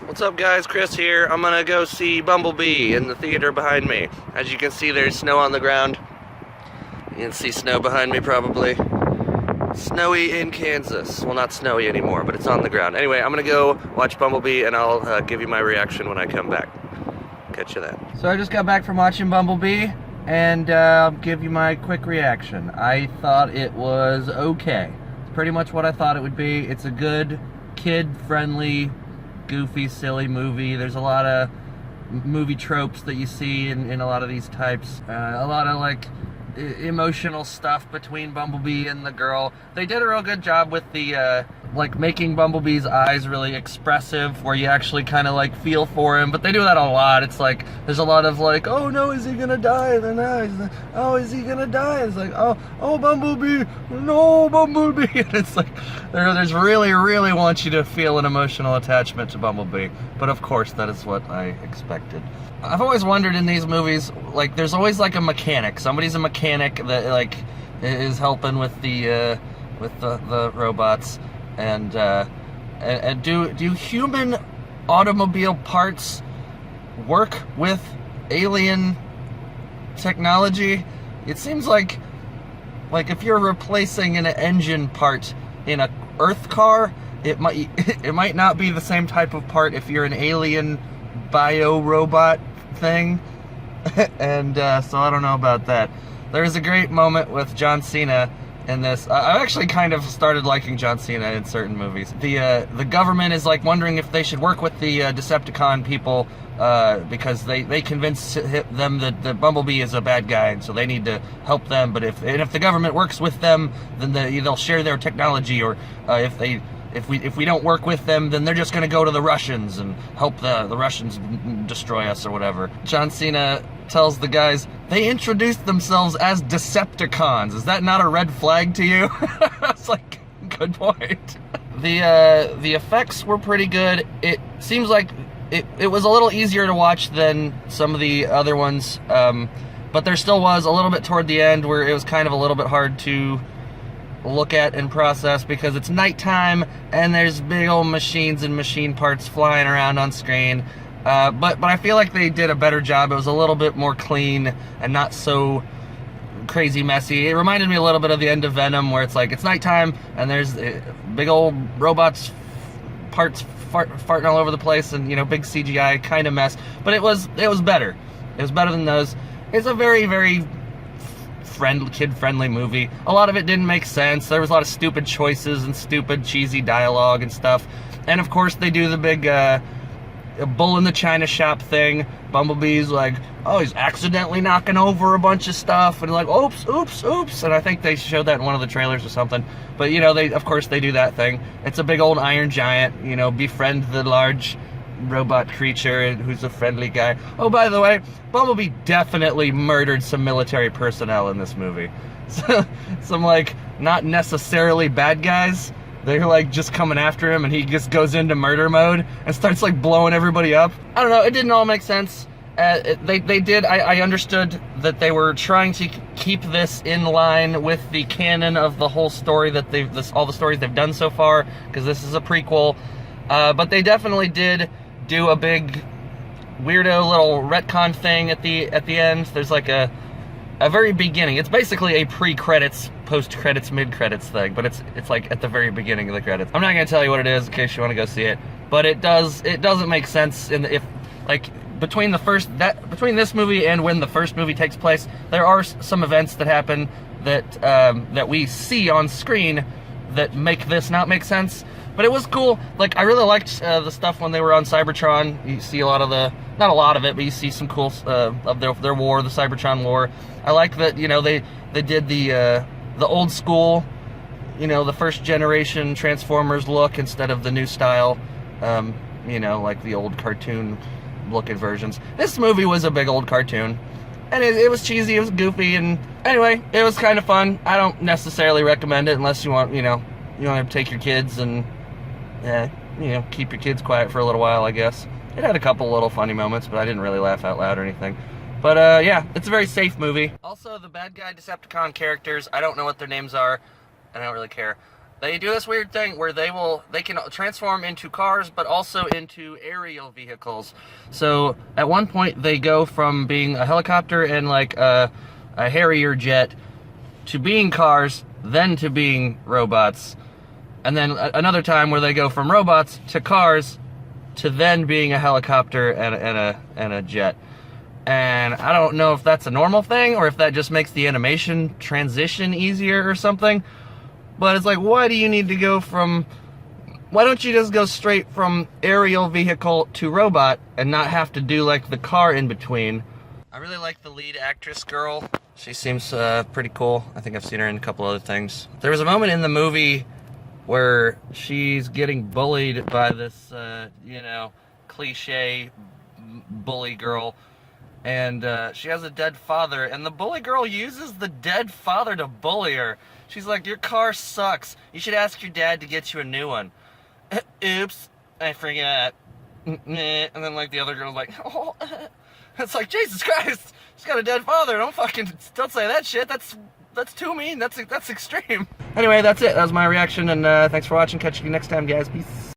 What's up guys, Chris here. I'm gonna go see Bumblebee in the theater behind me. As you can see, there's snow on the ground. You can see snow behind me probably. Snowy in Kansas. Well, not snowy anymore, but it's on the ground. Anyway, I'm gonna go watch Bumblebee and I'll give you my reaction when I come back. Catch you then. So I just got back from watching Bumblebee and I'll give you my quick reaction. I thought it was okay. It's pretty much what I thought it would be. It's a good, kid-friendly, goofy, silly movie. There's a lot of movie tropes that you see in a lot of these types. A lot of like emotional stuff between Bumblebee and the girl. They did a real good job with the like making Bumblebee's eyes really expressive, where you actually kind of like feel for him. But they do that a lot. It's like there's a lot of like, oh no, is he gonna die? And then oh, is he gonna die? It's like, oh Bumblebee, no Bumblebee. And it's like there's really want you to feel an emotional attachment to Bumblebee. But of course, that is what I expected. I've always wondered in these movies, like there's always like a mechanic. Somebody's a mechanic that like is helping with the robots. And do human automobile parts work with alien technology? It seems like if you're replacing an engine part in a Earth car, it might not be the same type of part if you're an alien bio robot thing. And so I don't know about that. There's a great moment with John Cena in this. I've actually kind of started liking John Cena in certain movies. The government is like wondering if they should work with the Decepticon people because they convince them that Bumblebee is a bad guy, and so they need to help them. But if the government works with them, then they'll share their technology. Or if we don't work with them, then they're just going to go to the Russians and help the Russians destroy us or whatever. John Cena tells the guys, they introduced themselves as Decepticons. Is that not a red flag to you? It's like, good point. The effects were pretty good. It seems like it was a little easier to watch than some of the other ones, but there still was a little bit toward the end where it was kind of a little bit hard to look at and process because it's nighttime and there's big old machines and machine parts flying around on screen. But I feel like they did a better job. It was a little bit more clean and not so crazy messy. It reminded me a little bit of the end of Venom, where it's like it's nighttime and there's big old robots parts farting all over the place, and big CGI kind of mess. But it was better. It was better than those. It's a very kid-friendly movie. A lot of it didn't make sense. There was a lot of stupid choices and stupid cheesy dialogue and stuff. And of course they do the big bull in the china shop thing. Bumblebee's like, oh, he's accidentally knocking over a bunch of stuff, and like, oops. And I think they showed that in one of the trailers or something. But of course they do that thing. It's a big old iron giant, befriend the large robot creature who's a friendly guy. Oh, by the way, Bumblebee definitely murdered some military personnel in this movie. Some like not necessarily bad guys. They're like just coming after him, and he just goes into murder mode and starts like blowing everybody up. I don't know, it didn't all make sense. They did. I understood that they were trying to keep this in line with the canon of the whole story that all the stories they've done so far, because this is a prequel. But they definitely did do a big weirdo little retcon thing at the end. There's like a very beginning. It's basically a pre-credits, post-credits, mid-credits thing, but it's like at the very beginning of the credits. I'm not gonna tell you what it is in case you want to go see it, but it doesn't make sense between this movie and when the first movie takes place. There are some events that happen that we see on screen that make this not make sense. But it was cool. Like, I really liked the stuff when they were on Cybertron. You see a lot of not a lot of it, but you see some cool of their war, the Cybertron war. I like that, they did the old school, the first generation Transformers look instead of the new style, like the old cartoon looking versions. This movie was a big old cartoon. And it was cheesy, it was goofy, and anyway, it was kind of fun. I don't necessarily recommend it unless you want, you want to take your kids and keep your kids quiet for a little while, I guess. It had a couple little funny moments, but I didn't really laugh out loud or anything. But yeah, it's a very safe movie. Also, the bad guy Decepticon characters, I don't know what their names are, I don't really care. They do this weird thing where they can transform into cars, but also into aerial vehicles. So at one point they go from being a helicopter and like a Harrier jet to being cars, then to being robots. And then another time where they go from robots to cars to then being a helicopter and a jet. And I don't know if that's a normal thing or if that just makes the animation transition easier or something. But it's like, why do you need to go from... Why don't you just go straight from aerial vehicle to robot and not have to do like the car in between? I really like the lead actress girl. She seems pretty cool. I think I've seen her in a couple other things. There was a moment in the movie where she's getting bullied by this, you know, cliche bully girl. And she has a dead father, and the bully girl uses the dead father to bully her. She's like, your car sucks. You should ask your dad to get you a new one. Oops, I forgot. And then like the other girl's like, oh. It's like, Jesus Christ, she's got a dead father. Don't say that shit. That's too mean. That's extreme. Anyway, that's it. That was my reaction, and thanks for watching. Catch you next time, guys. Peace.